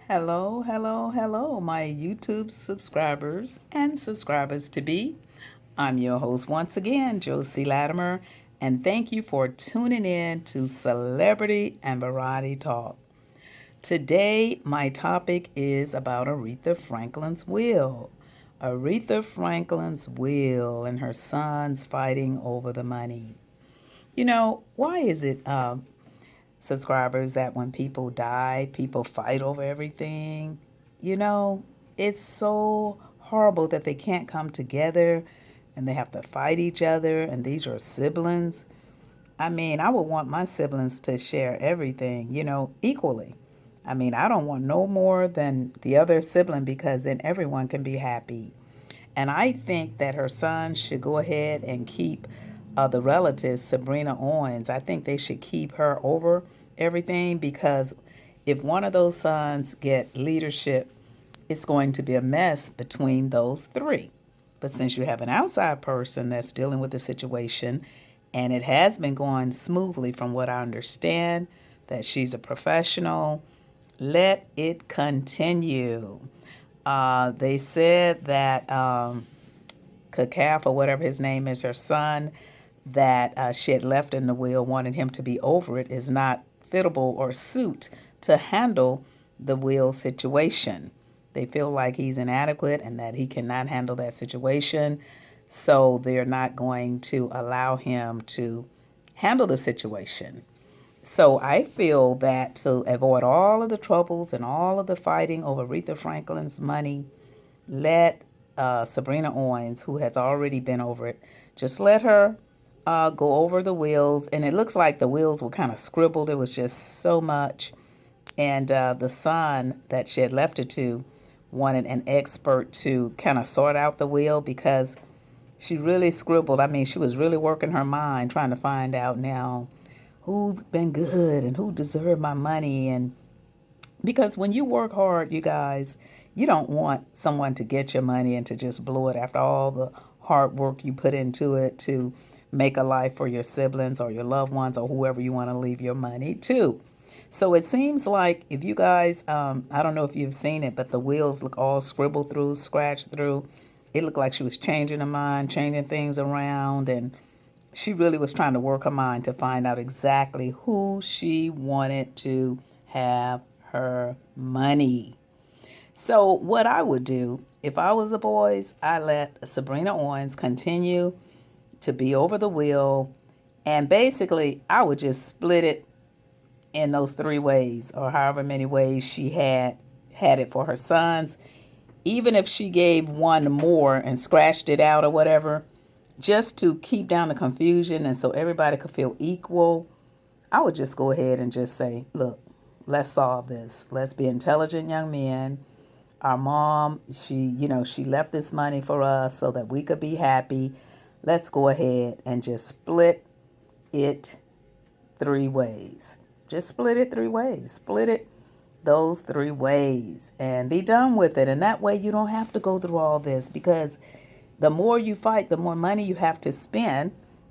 Hello, hello, hello, my YouTube subscribers and subscribers to be. I'm your host once again, Josie Latimer, and thank you for tuning in to Celebrity and Variety Talk. Today, my topic is about Aretha Franklin's will. Aretha Franklin's will and her sons fighting over the money. Why is it subscribers that when people die, people fight over everything? You know, it's so horrible that they can't come together and they have to fight each other, and these are siblings. I mean, I would want my siblings to share everything, equally. I mean, I don't want no more than the other sibling because then everyone can be happy. And I think that her son should go ahead and keep the relative, Sabrina Owens. I think they should keep her over everything because if one of those sons get leadership, it's going to be a mess between those three. But since you have an outside person that's dealing with the situation, and it has been going smoothly from what I understand, that she's a professional, let it continue. They said that KECALF or whatever his name is, her son, that she had left in the will, wanted him to be over it, is not fittable or suit to handle the will situation. They feel like he's inadequate and that he cannot handle that situation. So they're not going to allow him to handle the situation. So I feel that to avoid all of the troubles and all of the fighting over Aretha Franklin's money, let Sabrina Owens, who has already been over it, just let her go over the wills. And it looks like the wills were kind of scribbled. It was just so much. And the son that she had left it to wanted an expert to kind of sort out the will because she really scribbled. I mean, she was really working her mind trying to find out now who's been good and who deserved my money. And because when you work hard, you guys, you don't want someone to get your money and to just blow it after all the hard work you put into it to make a life for your siblings or your loved ones or whoever you want to leave your money to. So it seems like if you guys, I don't know if you've seen it, but the wheels look all scribbled through, scratched through. It looked like she was changing her mind, changing things around, and she really was trying to work her mind to find out exactly who she wanted to have her money. So what I would do if I was the boys, I let Sabrina Owens continue to be over the wheel, and basically I would just split it in those three ways or however many ways she had it for her sons. Even if she gave one more and scratched it out or whatever, just to keep down the confusion and so everybody could feel equal, I would just go ahead and just say, look, let's solve this. Let's be intelligent young men. Our mom, she left this money for us so that we could be happy. Let's go ahead and just split it three ways. Just split it three ways. Split it those three ways and be done with it. And that way you don't have to go through all this because the more you fight, the more money you have to spend.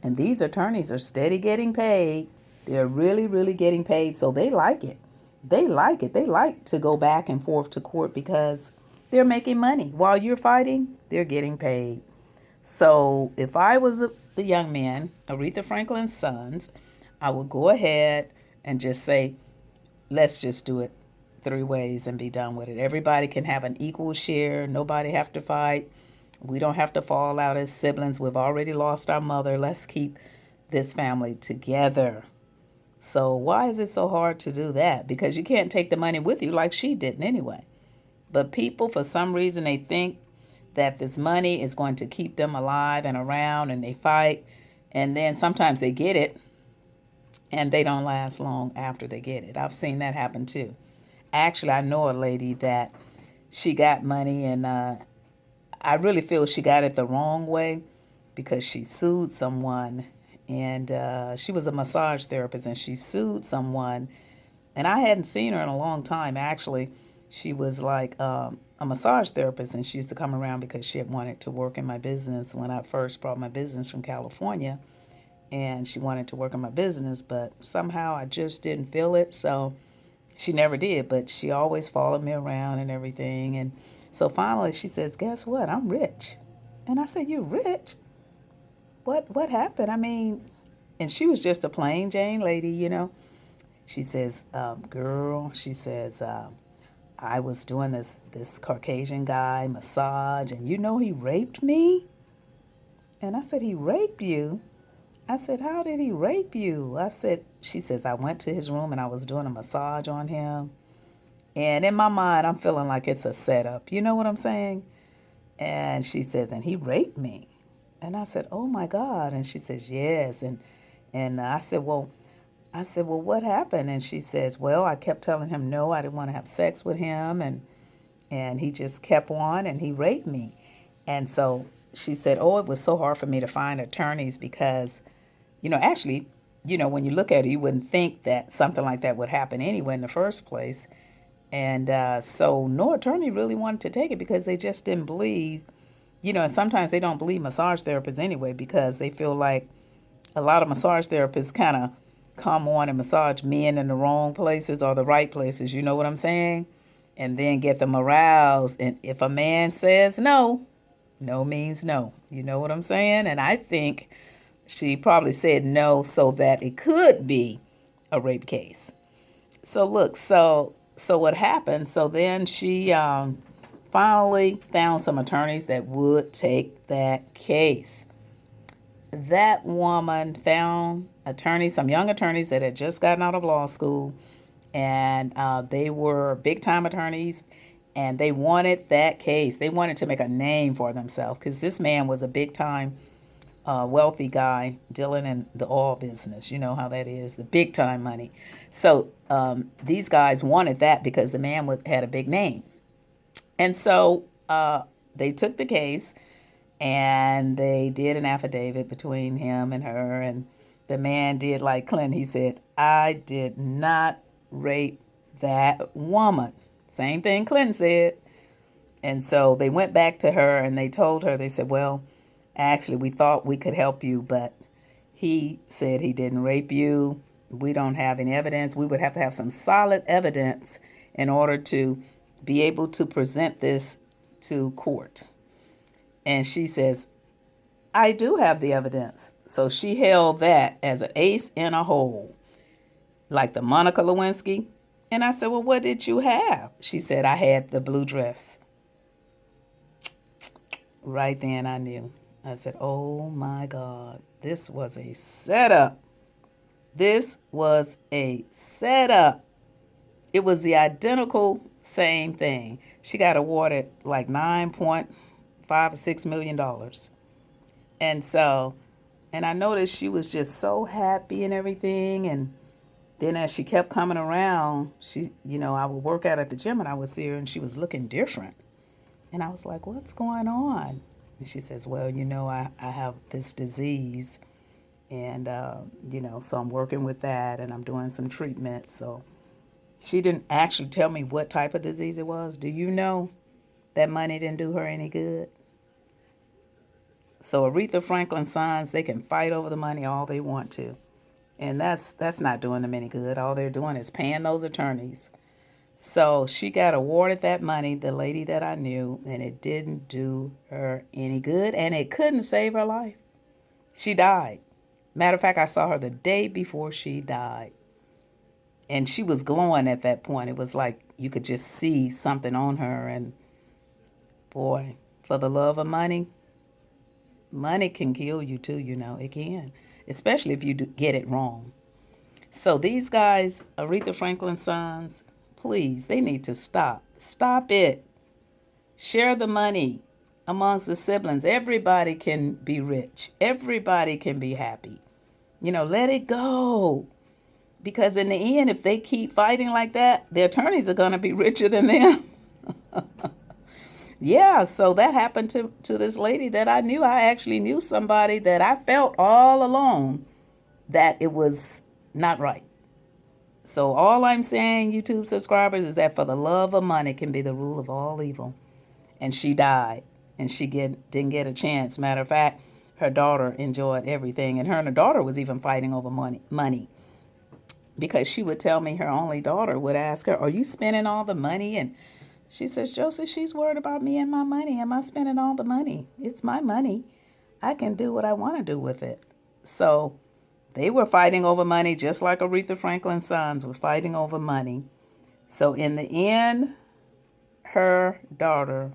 And these attorneys are steady getting paid. They're really, really getting paid. So they like it. They like it. They like to go back and forth to court because they're making money. While you're fighting, they're getting paid. So if I was the young man, Aretha Franklin's sons, I would go ahead and just say, let's just do it three ways and be done with it. Everybody can have an equal share. Nobody have to fight. We don't have to fall out as siblings. We've already lost our mother. Let's keep this family together. So why is it so hard to do that? Because you can't take the money with you like she didn't anyway. But people, for some reason, they think that this money is going to keep them alive and around, and they fight. And then sometimes they get it, and they don't last long after they get it. I've seen that happen too. Actually, I know a lady that she got money, and I really feel she got it the wrong way because she sued someone, and she was a massage therapist, and she sued someone, and I hadn't seen her in a long time. Actually, she was like a massage therapist, and she used to come around because she had wanted to work in my business when I first brought my business from California, and she wanted to work in my business, but somehow I just didn't feel it, so She never did, but she always followed me around and everything. And so finally she says, guess what? I'm rich. And I said, you rich? What happened? I mean, and she was just a plain Jane lady, you know. She says, girl, she says, I was doing this Caucasian guy massage, and you know he raped me. And I said, he raped you? I said, how did he rape you? I said, she says, I went to his room and I was doing a massage on him. And in my mind, I'm feeling like it's a setup. You know what I'm saying? And she says, and he raped me. And I said, oh my God. And she says, yes. And I said, well, what happened? And she says, well, I kept telling him no, I didn't want to have sex with him. And he just kept on and he raped me. And so she said, oh, it was so hard for me to find attorneys because, actually, when you look at it, you wouldn't think that something like that would happen anyway in the first place. And so no attorney really wanted to take it because they just didn't believe, and sometimes they don't believe massage therapists anyway because they feel like a lot of massage therapists kind of come on and massage men in the wrong places or the right places, you know what I'm saying? And then get them aroused. And if a man says no, no means no. You know what I'm saying? And I think she probably said no so that it could be a rape case. So look, so what happened? So then she finally found some attorneys that would take that case. That woman found attorneys, some young attorneys that had just gotten out of law school, and they were big-time attorneys, and they wanted that case. They wanted to make a name for themselves because this man was a big-time wealthy guy dealing in the oil business. You know how that is, the big-time money. So these guys wanted that because the man had a big name. And so they took the case, and they did an affidavit between him and her. And the man did like Clinton. He said, I did not rape that woman. Same thing Clinton said. And so they went back to her and they told her, they said, well, actually, we thought we could help you, but he said he didn't rape you. We don't have any evidence. We would have to have some solid evidence in order to be able to present this to court. And she says, I do have the evidence. So she held that as an ace in a hole, like the Monica Lewinsky. And I said, well, what did you have? She said, I had the blue dress. Right then I knew. I said, oh my God, this was a setup. This was a setup. It was the identical same thing. She got awarded like $9.5 or $6 million. And so, and I noticed she was just so happy and everything. And then as she kept coming around, I would work out at the gym and I would see her and she was looking different. And I was like, what's going on? And she says, well, I have this disease and, so I'm working with that and I'm doing some treatment. So she didn't actually tell me what type of disease it was. Do you know that money didn't do her any good? So Aretha Franklin sons, they can fight over the money all they want to. And that's not doing them any good. All they're doing is paying those attorneys. So she got awarded that money, the lady that I knew, and it didn't do her any good, and it couldn't save her life. She died. Matter of fact, I saw her the day before she died. And she was glowing at that point. It was like you could just see something on her. And boy, for the love of money, money can kill you too, it can, especially if you get it wrong. So these guys, Aretha Franklin's sons, please, they need to stop. Stop it. Share the money amongst the siblings. Everybody can be rich. Everybody can be happy. Let it go. Because in the end, if they keep fighting like that, the attorneys are going to be richer than them. Yeah, so that happened to this lady that I knew. I actually knew somebody that I felt all along that it was not right. So all I'm saying, YouTube subscribers, is that for the love of money can be the rule of all evil. And she died, and she didn't get a chance. Matter of fact, her daughter enjoyed everything, and her daughter was even fighting over money. because she would tell me her only daughter would ask her, "Are you spending all the money?" And she says, "Joseph, she's worried about me and my money. Am I spending all the money? It's my money. I can do what I want to do with it." So they were fighting over money just like Aretha Franklin's sons were fighting over money. So in the end, her daughter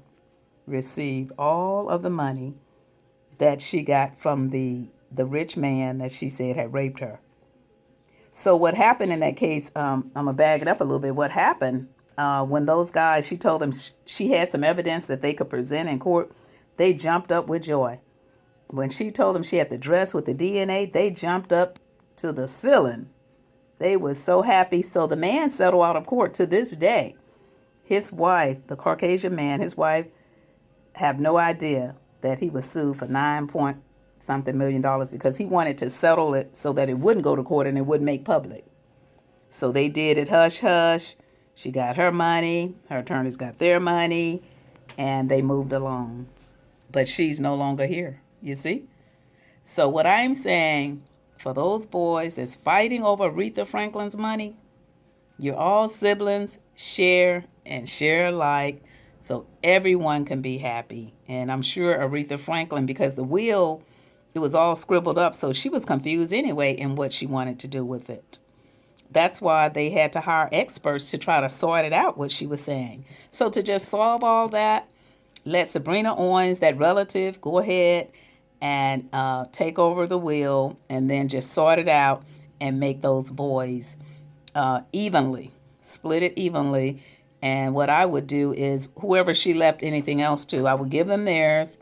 received all of the money that she got from the rich man that she said had raped her. So what happened in that case, I'm going to bag it up a little bit. What happened when those guys, she told them she had some evidence that they could present in court, they jumped up with joy. When she told them she had the dress with the DNA, they jumped up to the ceiling. They were so happy. So the man settled out of court. To this day, his wife, the Caucasian man, his wife, have no idea that he was sued for 9 point something million dollars because he wanted to settle it so that it wouldn't go to court and it wouldn't make public. So they did it hush hush. She got her money, her attorneys got their money, and they moved along. But she's no longer here, you see? So what I'm saying, for those boys that's fighting over Aretha Franklin's money, you're all siblings, share and share alike so everyone can be happy. And I'm sure Aretha Franklin, because the will, it was all scribbled up, so she was confused anyway in what she wanted to do with it. That's why they had to hire experts to try to sort it out, what she was saying. So to just solve all that, let Sabrina Owens, that relative, go ahead and take over the will and then just sort it out and make those boys evenly, split it evenly. And what I would do is whoever she left anything else to, I would give them theirs.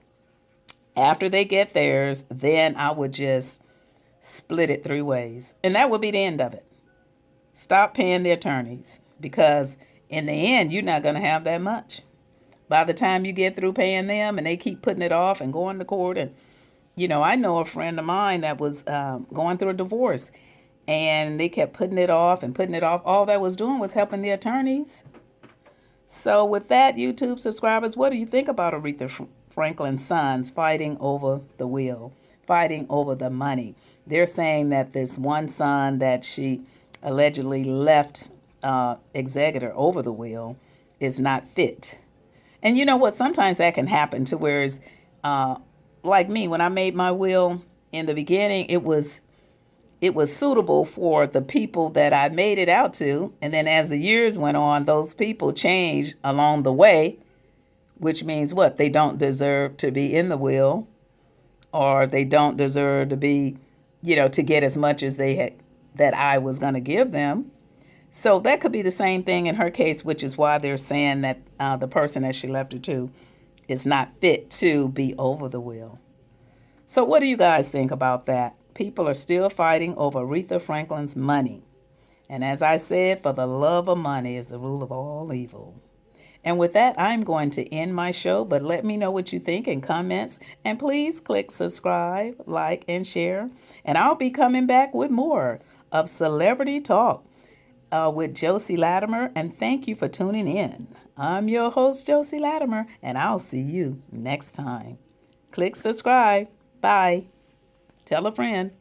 After they get theirs, then I would just split it 3 ways. And that would be the end of it. Stop paying the attorneys because in the end, you're not going to have that much. By the time you get through paying them and they keep putting it off and going to court. And, I know a friend of mine that was going through a divorce and they kept putting it off and putting it off. All that was doing was helping the attorneys. So with that, YouTube subscribers, what do you think about Aretha Franklin's sons fighting over the will, fighting over the money? They're saying that this one son that she allegedly left executor over the will is not fit. And you know what? Sometimes that can happen to whereas, like me, when I made my will in the beginning, it was suitable for the people that I made it out to. And then as the years went on, those people changed along the way, which means what? They don't deserve to be in the will, or they don't deserve to be, to get as much as they had that I was going to give them. So that could be the same thing in her case, which is why they're saying that the person that she left her to is not fit to be over the will. So what do you guys think about that? People are still fighting over Aretha Franklin's money. And as I said, for the love of money is the rule of all evil. And with that, I'm going to end my show, but let me know what you think in comments. And please click subscribe, like, and share. And I'll be coming back with more of Celebrity Talk with Josie Latimer. And thank you for tuning in. I'm your host, Josie Latimer, and I'll see you next time. Click subscribe. Bye. Tell a friend.